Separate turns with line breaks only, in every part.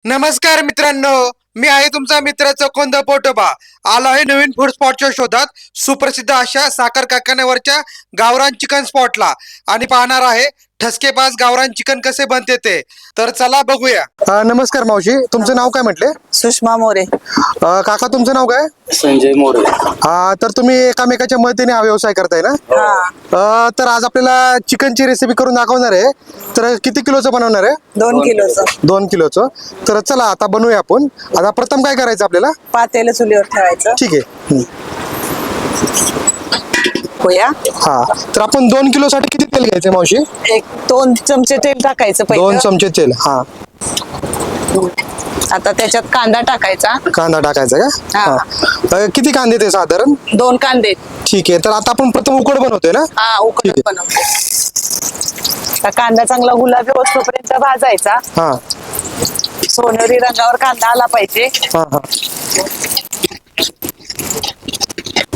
नमस्कार मित्रांनो, मी आहे तुमचा मित्र चकोंद पोटोबा. आलो आहे नवीन फूड स्पॉटच्या शोधात सुप्रसिद्ध अशा साखर कारखान्यावरच्या गावरान चिकन स्पॉटला आणि पाहणार आहे ठसकेबाज गावरान चिकन कसे बनते ते. तर चला बघूया. नमस्कार मावशी, तुमचं नाव काय म्हटले?
सुषमा मोरे.
काका तुमचं नाव काय?
संजय मोरे.
तर तुम्ही एकामेकाच्या मदतीने हा व्यवसाय करताय ना? तर आज आपल्याला चिकनची रेसिपी करून दाखवणार आहे. तर किती किलोचं बनवणार आहे?
2 किलोचं.
2 किलोचं. तर चला आता बनवूया आपण. आता प्रथम काय करायचं आपल्याला?
पातेलं चुलीवर ठेवायचं.
ठीक आहे.
होया.
हा, तर आपण 2 किलो साठी किती तेल घ्यायचं मावशी?
2 चमचे तेल टाकायचं
2
पहिलं.
चमचे तेल. हा,
आता त्याच्यात कांदा टाकायचा.
कांदा टाकायचा का?
हा.
हा. किती कांदे ते साधारण?
2 कांदे.
ठीक आहे. तर आता आपण प्रथम उकड बनवतोय ना?
हा, उकळत
ठीक आहे.
बनवते. आता कांदा चांगला गुलाबी होईपर्यंत भाजायचा.
हा
सोनेरी रंगावर कांदा आला पाहिजे.
हा हा.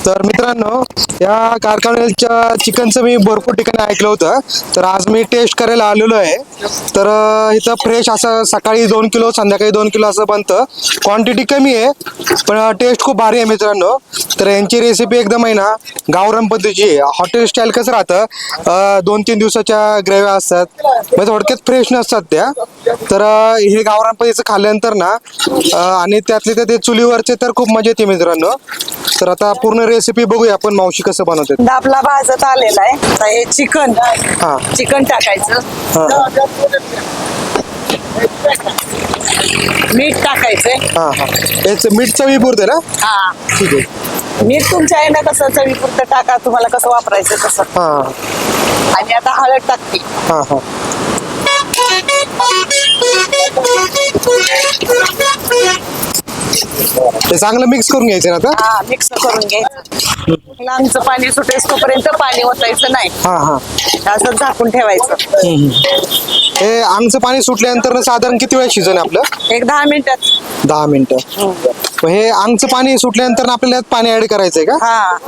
तर मित्रांनो, या कारखान्याच्या चिकनचं मी भरपूर ठिकाणी ऐकलं होतं. तर आज मी टेस्ट करायला आलेलो आहे. तर इथं फ्रेश असं सकाळी 2 किलो संध्याकाळी 2 किलो असं बनतं. क्वांटिटी कमी आहे पण टेस्ट खूप भारी आहे मित्रांनो. तर यांची रेसिपी एकदम आहे ना गावरान पद्धतीची आहे. हॉटेल स्टाईल कसं राहतं, 2-3 दिवसाच्या ग्रेव्या असतात, म्हणजे थोडक्यात फ्रेश नसतात त्या. तर हे गावरान पद्धतीचं खाल्ल्यानंतर ना आणि त्यातले ते चुलीवरचे तर खूप मजा येते मित्रांनो. तर आता पूर्ण रेसिपी बघूया आपण मावशी कसं बनवते.
कांदा आपला भाजत आलेला आहे. आता हे चिकन टाकायचं. मीठ टाकायचंय.
हा हा, याचं मीठ चवी पुरते ना?
हा,
ठीक आहे.
मीठ तुमच्या आहे ना, कसं चवीपुरतं टाका, तुम्हाला कसं वापरायचं तसं.
हा
आणि आता हळद टाकते.
हा हा. ते चांगलं मिक्स करून घ्यायचं ना आता?
हा, मिक्स करून घ्यायचं. लांबचं पाणी सुटेस तोपर्यंत पाणी ओतायचं नाही.
हा हा.
असं झाकून ठेवायचं.
हे अंगचं पाणी सुटल्यानंतर साधारण किती वेळ शिजन आपलं?
एक 10 मिनिटात.
10 मिनिटं. मग हे अंगचं पाणी सुटल्यानंतर आपल्याला यात पाणी ऍड करायचंय का?
हा.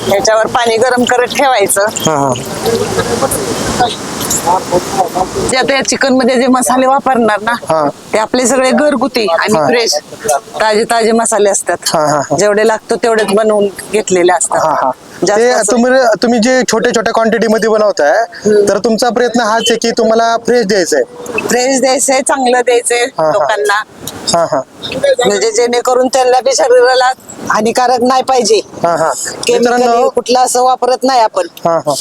त्याच्यावर पाणी गरम करत ठेवायचं.
हा हा.
जे आता या चिकन मध्ये जे मसाले वापरणार ना,
हा.
ते आपले सगळे घरगुती आणि
हा.
फ्रेश ताजे ताजे मसाले असतात.
हा, हा, हा.
जेवढे लागतो तेवढेच बनवून घेतलेले
हा
असतात.
हा.
जास्त
ते
असं-
तुम्ही जे छोट्या छोट्या क्वांटिटी मध्ये बनवताय, तर तुमचा प्रयत्न हाच आहे की तुम्हाला फ्रेश द्यायचंय.
फ्रेश द्यायचंय, चांगलं द्यायचंय
हा, हा.
लोकांना,
हा हा.
म्हणजे जेणेकरून त्यांना बी शरीराला हानिकारक नाही पाहिजे.
हा हा.
केमिकल
मित्रांनो,
कुठलं असं वापरत नाही आपण.
हा हा.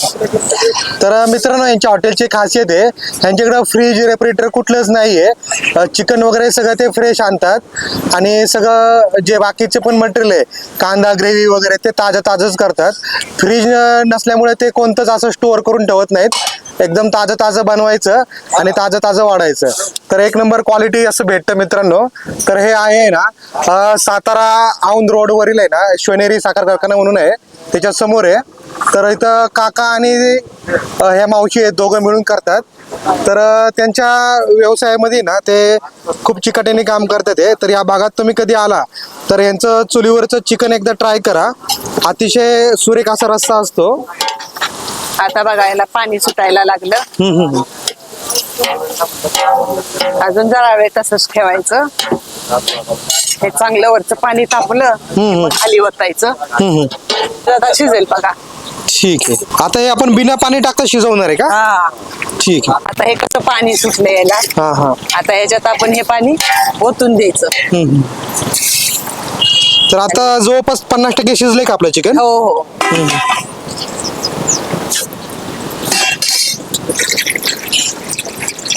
तर मित्रांनो, यांच्या हॉटेलची खासियत आहे यांच्याकडे फ्रीज रेफ्रिजरेटर कुठलंच नाहीये. चिकन वगैरे सगळं ते फ्रेश आणतात आणि सगळं जे बाकीचे पण मटेरियल आहे, कांदा ग्रेव्ही वगैरे, ते ताजंच करतात. फ्रीज नसल्यामुळे ते कोणतंच असं स्टोअर करून ठेवत नाहीत. एकदम ताजं बनवायचं आणि ताजं वाढायचं. तर एक नंबर क्वालिटी असं भेटतं मित्रांनो. तर हे आहे ना सातारा औंध रोड वरील आहे ना शिवनेरी साखर कारखाना म्हणून आहे, त्याच्या समोर आहे. तर इथं काका आणि ह्या मावशी आहेत, दोघं मिळून करतात. तर त्यांच्या व्यवसायामध्ये ना ते खूप चिकाटीने काम करतात. तर या भागात तुम्ही कधी आला तर यांचं चुलीवरचं चिकन एकदा ट्राय करा. अतिशय सुरेख असा रस्सा असतो.
आता बघायला पाणी सुटायला लागलं. अजून जरा वेळ तसंच ठेवायचं. हे चांगलं वरचं पाणी तापलं मग खाली ओतायचं. तर आता शिजेल बघा.
ठीक आहे. आता हे आपण बिना पाणी टाकता शिजवणार आहे का?
हा,
ठीक आहे.
आता हे कसं पाणी सुटलं याला.
हा हा.
आता याच्यात आपण हे पाणी ओतून द्यायचं.
तर आता जवळपास 50% शिजलंय का आपलं चिकन?
हो हो.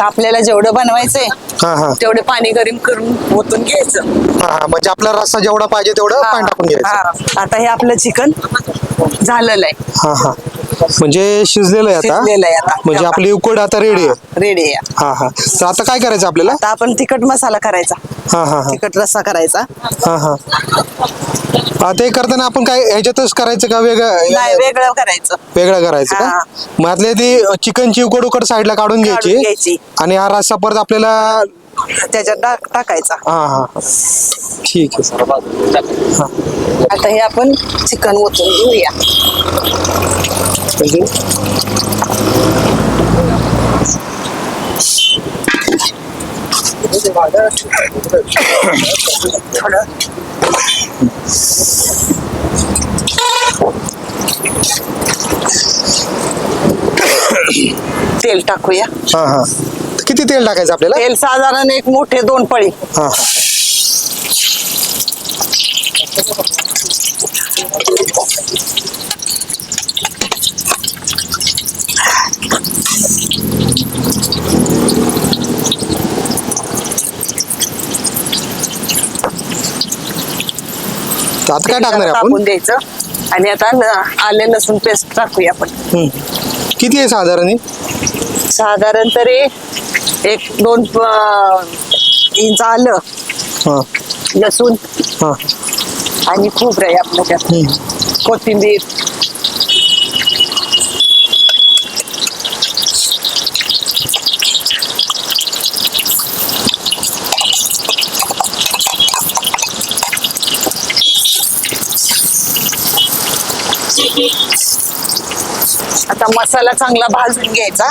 आपल्याला जेवढं बनवायचंय
हा हा.
तेवढे पाणी गरम करून ओतून घ्यायचं.
हा, म्हणजे आपला रस्सा जेवढा पाहिजे तेवढं पाणी टाकून घ्यायचं.
हा. आता हे आपलं चिकन झालेलं आहे.
हा हा. म्हणजे शिजलेलं आहे
शिजलेलं आहे
आता.
आता.
म्हणजे आपली उकड आता रेडी आहे.
रेडी आहे.
हा हा. तर आता काय करायचं आपल्याला?
आता आपण तिखट मसाला करायचा.
हा हा हा.
तिखट रस्सा करायचा.
हा हा. ते करताना आपण काय ह्याच्यातच करायचं का
नाही,
वेगळं
वेगळं करायचं.
वेगळं करायचं का?
हा.
मग आतल्या ती चिकनची उकड साईडला काढून
काढून
घ्यायची
घ्यायची.
आणि हा रस्सा परत आपल्याला
त्याच्यात टाकायचा.
हा हा ठीक आहे. हा
आता हे आपण चिकन ओतून घेऊया.
म्हणजे
थोडं तेल टाकूया.
हा हा किती तेल टाकायचं आपल्याला?
तेल साधारण एक मोठे 2 पळी.
हा हा तर आता काय टाकणार आहे आपण?
टाकून द्यायचं. आणि आता आले लसूण पेस्ट टाकूया आपण.
किती आहे साधारण हे?
साधारण तरी 1-2 इंच आलं,
हा
लसूण
हा
आणि खोबरं आहे आपलं त्यात, कोथिंबीर. आता मसाला चांगला भाजून घ्यायचा.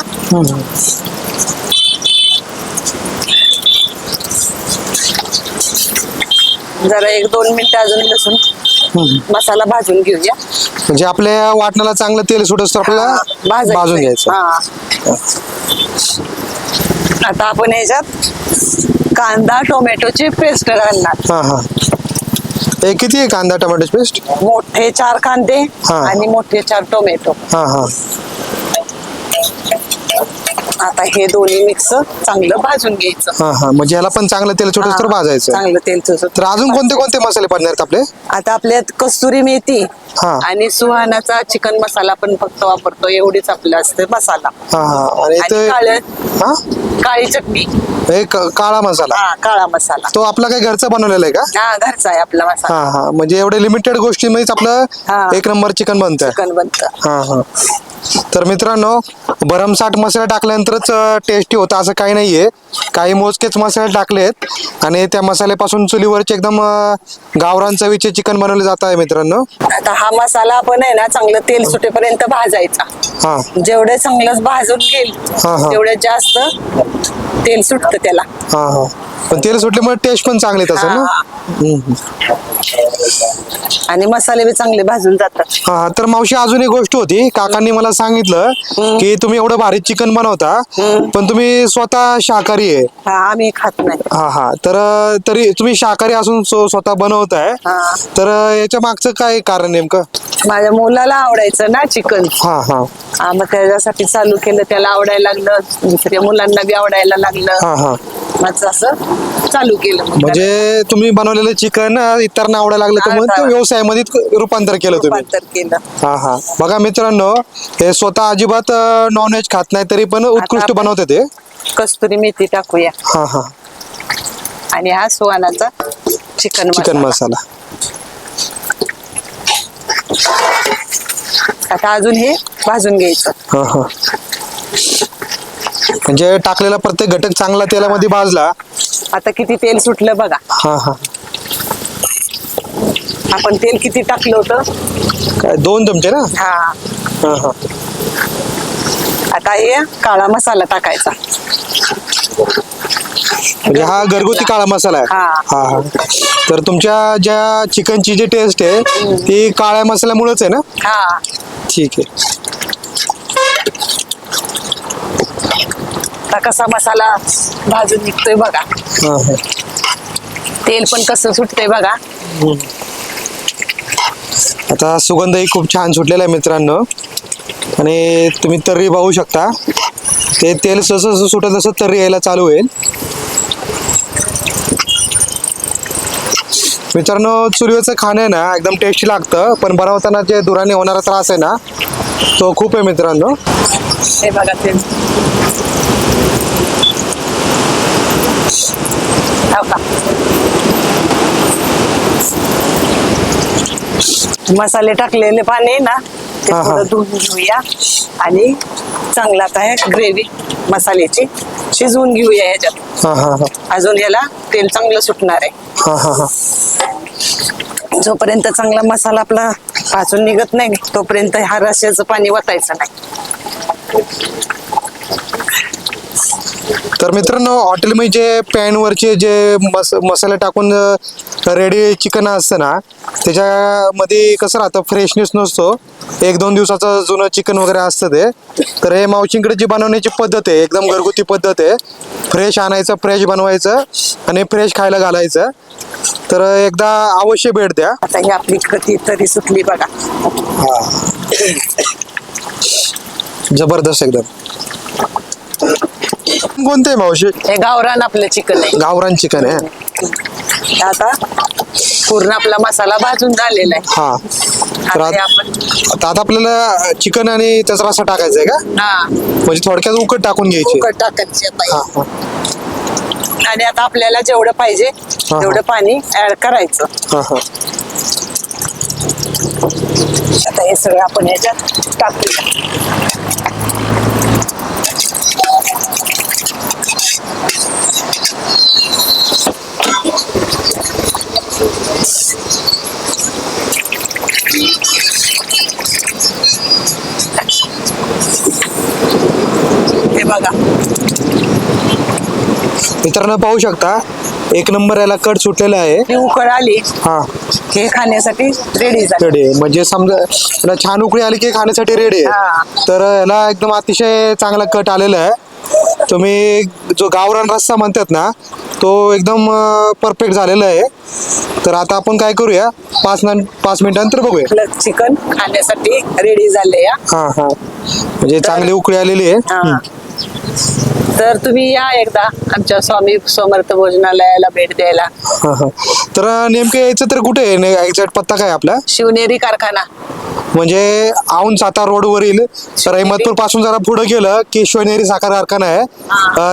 जरा 1-2 मिनिटं अजून लसूण मसाला भाजून घेऊया.
म्हणजे आपल्या वाटणाला चांगलं तेल सुटस तर आपल्याला भाजून घ्यायचं.
आता आपण ह्याच्यात कांदा टोमॅटोची पेस्ट घालणार.
हा हा हे किती आहे कांदा टोमॅटोची पेस्ट?
मोठे 4 कांदे
हा.
आणि मोठे 4 टोमॅटो.
हा हा
आता हे दोन्ही मिक्स चांगलं भाजून घ्यायचं.
हा हा म्हणजे याला पण चांगलं तेल सुटस तर भाजायचं.
चांगलं तेल सुटत.
तर अजून कोणते कोणते मसाले पडणार आहेत आपले?
आता आपल्यात कस्तुरी मेथी
हा.
आणि सुहानाचा चिकन मसाला पण फक्त वापरतो, एवढीच आपलं असतं मसाला.
हा हा आणि
आणि
हा
काळी चटणी.
एक काळा मसाला.
हा, काळा मसाला.
तो आपला काही घरचा बनवलेला आहे का?
हा, घरचा आहे आपला मसाला.
हा हा म्हणजे एवढे लिमिटेड गोष्टींमध्येच आपलं
हा.
1 नंबर चिकन बनतं.
चिकन बनतं.
हा हा तर मित्रांनो, भरमसाठ मसाला टाकल्यानंतरच टेस्टी होता असं काही नाहीये. काही मोजकेच मसाले टाकलेत आणि त्या मसाल्यापासून चुलीवरचे एकदम गावरान चवीचे चिकन बनवले जात आहे मित्रांनो.
आता हा मसाला आपण आहे ना चांगलं तेल सुटेपर्यंत भाजायचा.
हा
जेवढे चांगलं भाजून घेईल
हा, हा.
तेवढे जास्त तेल सुटतं त्याला.
हा हा पण तेल सुटल्यामुळे टेस्ट पण चांगली येत असेल ना?
हा. आणि मसाले बी चांगले भाजून जातात.
हा तर मावशी अजून एक गोष्ट होती, काकांनी मला सांगितलं की तुम्ही एवढं भारी चिकन बनवता पण तुम्ही स्वतः शाकाहारी आहे.
हा, आम्ही खात नाही.
हा हा तर तरी तुम्ही शाकाहारी असून स्वतः बनवताय,
हा.
तर याच्या मागचं काय कारण नेमकं?
माझ्या मुलाला आवडायचं ना चिकन.
हा हा
मग त्याच्यासाठी चालू केलं, त्याला आवडायला लागलं, दुसऱ्या मुलांना बी आवडायला लागलं.
हा हा
मग असं चालू केलं. मग
म्हणजे तुम्ही बनवलेलं चिकन इतरांना आवडायला लागलं तर मग ते व्यवसायामध्ये रूपांतर केलं तुम्ही.
रूपांतर केलं.
हा हा बघा मित्रांनो, हे स्वतः अजिबात नॉनव्हेज खात नाही तरी पण उत्कृष्ट
आपण
बनवते ते.
कस्तुरी मेथी टाकूया
हा हा
आणि हा सुहानाचा चिकन
मसाला.
आता अजून हे भाजून घ्यायचं.
हा हा म्हणजे टाकलेला प्रत्येक घटक चांगला तेलामध्ये भाजला.
आता किती तेल सुटलं बघा.
हा हा
आपण तेल किती टाकलं होतं?
काय 2 चमचे ना?
हा.
हा हा
आता हे काळा मसाला टाकायचा.
म्हणजे हा घरगुती काळा मसाला आहे.
हा.
हा हा तर तुमच्या ज्या चिकनची जी टेस्ट आहे ती काळ्या मसाल्यामुळेच आहे ना?
हा.
ठीक आहे.
आता कसा मसाला भाजून निघतोय बघा.
हा हा
तेल पण कसं सुटतंय बघा.
आता सुगंधही खूप छान सुटलेला आहे मित्रांनो आणि तुम्ही तर्री पाहू शकता. ते तेल जसं जसं सुटत तसं तर्री यायला चालू होईल. मित्रांनो, चुलीवरचं खाणं आहे ना एकदम टेस्टी लागतं, पण बनवताना जे धुराने होणारा त्रास आहे ना तो खूप आहे मित्रांनो.
हे बघा तेल. हो का? मसाले टाकलेले पाणी ना ते
हा, हा.
थोडं धुवून घेऊया आणि चांगला आता ग्रेव्ही मसाल्याची शिजवून घेऊया ह्याच्यात.
हा हा हा
अजून याला तेल चांगलं सुटणार आहे.
हा हा हा
जोपर्यंत चांगला मसाला आपला भाजून निघत नाही तोपर्यंत ह्या रश्याचं पाणी वतायचं नाही.
तर मित्रांनो हॉटेलमध्ये जे पॅनवरचे जे मसाले टाकून रेडी चिकन असतं ना, त्याच्यामध्ये कसं राहतं, फ्रेशनेस नसतो. 1-2 दिवसाचं जुनं चिकन वगैरे असतं ते. तर हे मावशींकडे जी बनवण्याची पद्धत आहे एकदम घरगुती पद्धत आहे. फ्रेश आणायचं, फ्रेश बनवायचं आणि फ्रेश खायला घालायचं. तर एकदा अवश्य भेट द्या.
आता ही आपली कधी तरी सुटली बघा.
जबरदस्त एकदम. कोणतं आहे मावशी?
हे गावरान आपलं चिकन आहे.
गावरान चिकन आहे.
आता पूर्ण आपला मसाला भाजून झालेला आहे.
हा तर
आता हे
आता
आपण
आता आपल्याला चिकन आणि त्याचा रस्सा टाकायचा आहे का?
हा
म्हणजे थोडक्यात उकड टाकून घ्यायची.
उकड टाकायची आता
हा
ही.
हा
आणि आता आपल्याला जेवढं पाहिजे तेवढं पाणी ऍड करायचं.
हा हा
आता हे सगळं आपण याच्यात टाकूया. हे बघा
मित्रांनो पाहू शकता, एक नंबर याला कट सुटलेला आहे.
ही उकळ आली
हा
हे खाण्यासाठी रेडी झालं.
रेडी आहे. म्हणजे समजा याला छान उकळी आली की खाण्यासाठी रेडी
हा.
आहे. तर याला एकदम अतिशय चांगला कट आलेला आहे. तुम्ही जो गावरान रस्सा म्हणतात ना, तो एकदम परफेक्ट झालेला आहे. तर आता आपण काय करूया, 5 मिनिटांनंतर बघूया.
आपलं चिकन खाण्यासाठी रेडी झाले या.
हा हा म्हणजे चांगली उकळी आलेली आहे.
हा. तर तुम्ही या एकदा आमच्या स्वामी समर्थ भोजनालयाला भेट द्यायला.
हा हा तर नेमकं यायचं तर कुठे आहे, एक्झॅक्ट पत्ता काय आपला?
शिवनेरी कारखाना.
म्हणजे औंध सातारा रोडवरील रहिमतपूर पासून जरा पुढे गेलं की शिवनेरी साखर कारखाना आहे.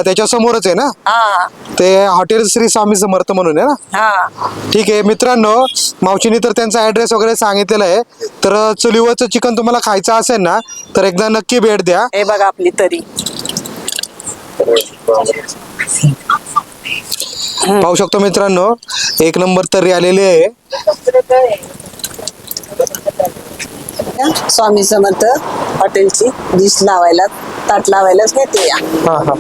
त्याच्या समोरच आहे ना
हा
ते हॉटेल श्री स्वामी समर्थ म्हणून आहे ना.
हा
ठीक आहे मित्रांनो, मावशीने तर त्यांचा ऍड्रेस वगैरे सांगितलेला आहे. तर चुलीवरचं चिकन तुम्हाला खायचं असेल ना तर एकदा नक्की भेट द्या.
हे बघा आपली तरी.
पाहू शकतो मित्रांनो, एक नंबर तर्री आलेली आहे.
स्वामी समर्थ हॉटेलची डिश लावायला ताट लावायलाच नेते या.
हा हा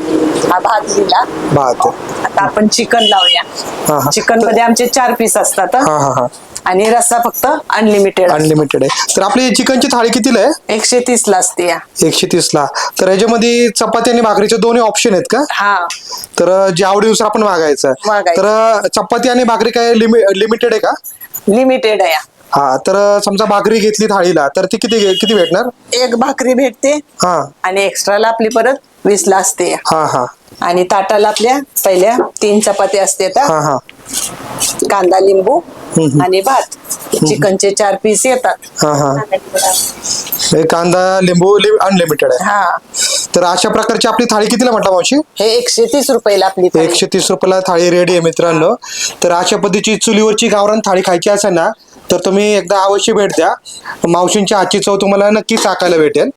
हा भात दिला.
भात.
आता आपण चिकन लावूया.
हा हा
चिकन मध्ये आमचे 4 पीस असतात
हा हा हा
आणि रस्सा फक्त अनलिमिटेड.
अनलिमिटेड आहे. तर आपली चिकनची थाळी कितीला आहे?
130 ला असते या.
130 ला. तर याच्यामध्ये चपाती आणि भाकरीचे दोन्ही ऑप्शन आहेत का?
हा
तर जे आवडीनुसार आपण मागायचं.
मागायचं.
तर चपाती आणि भाकरी काय लिमिटेड आहे का?
लिमिटेड आहे या.
हा तर समजा भाकरी घेतली थाळीला तर ती किती किती भेटणार?
एक भाकरी भेटते
हा
आणि एक्स्ट्राला आपली परत 20 ला असते या.
हा हा
आणि ताटाला आपल्या पहिल्या 3 चपाती असते
हा हा
कांदा लिंबू आणि भात. चिकनचे 4 पीस येतात.
हा हा हे कांदा लिंबू अनलिमिटेड आहे.
हा
तर अशा प्रकारची आपली थाळी कितीला म्हटलं मावशी?
हे 130 रुपयाला आपली थाळी.
130 रुपयाला थाळी रेडी आहे मित्रांनो. तर अशा पद्धतीची चुलीवरची गावरान थाळी खायची असेल ना तर तुम्ही एकदा अवश्य भेट द्या. मावशींच्या हातची चव तुम्हाला नक्की चाकायला भेटेल.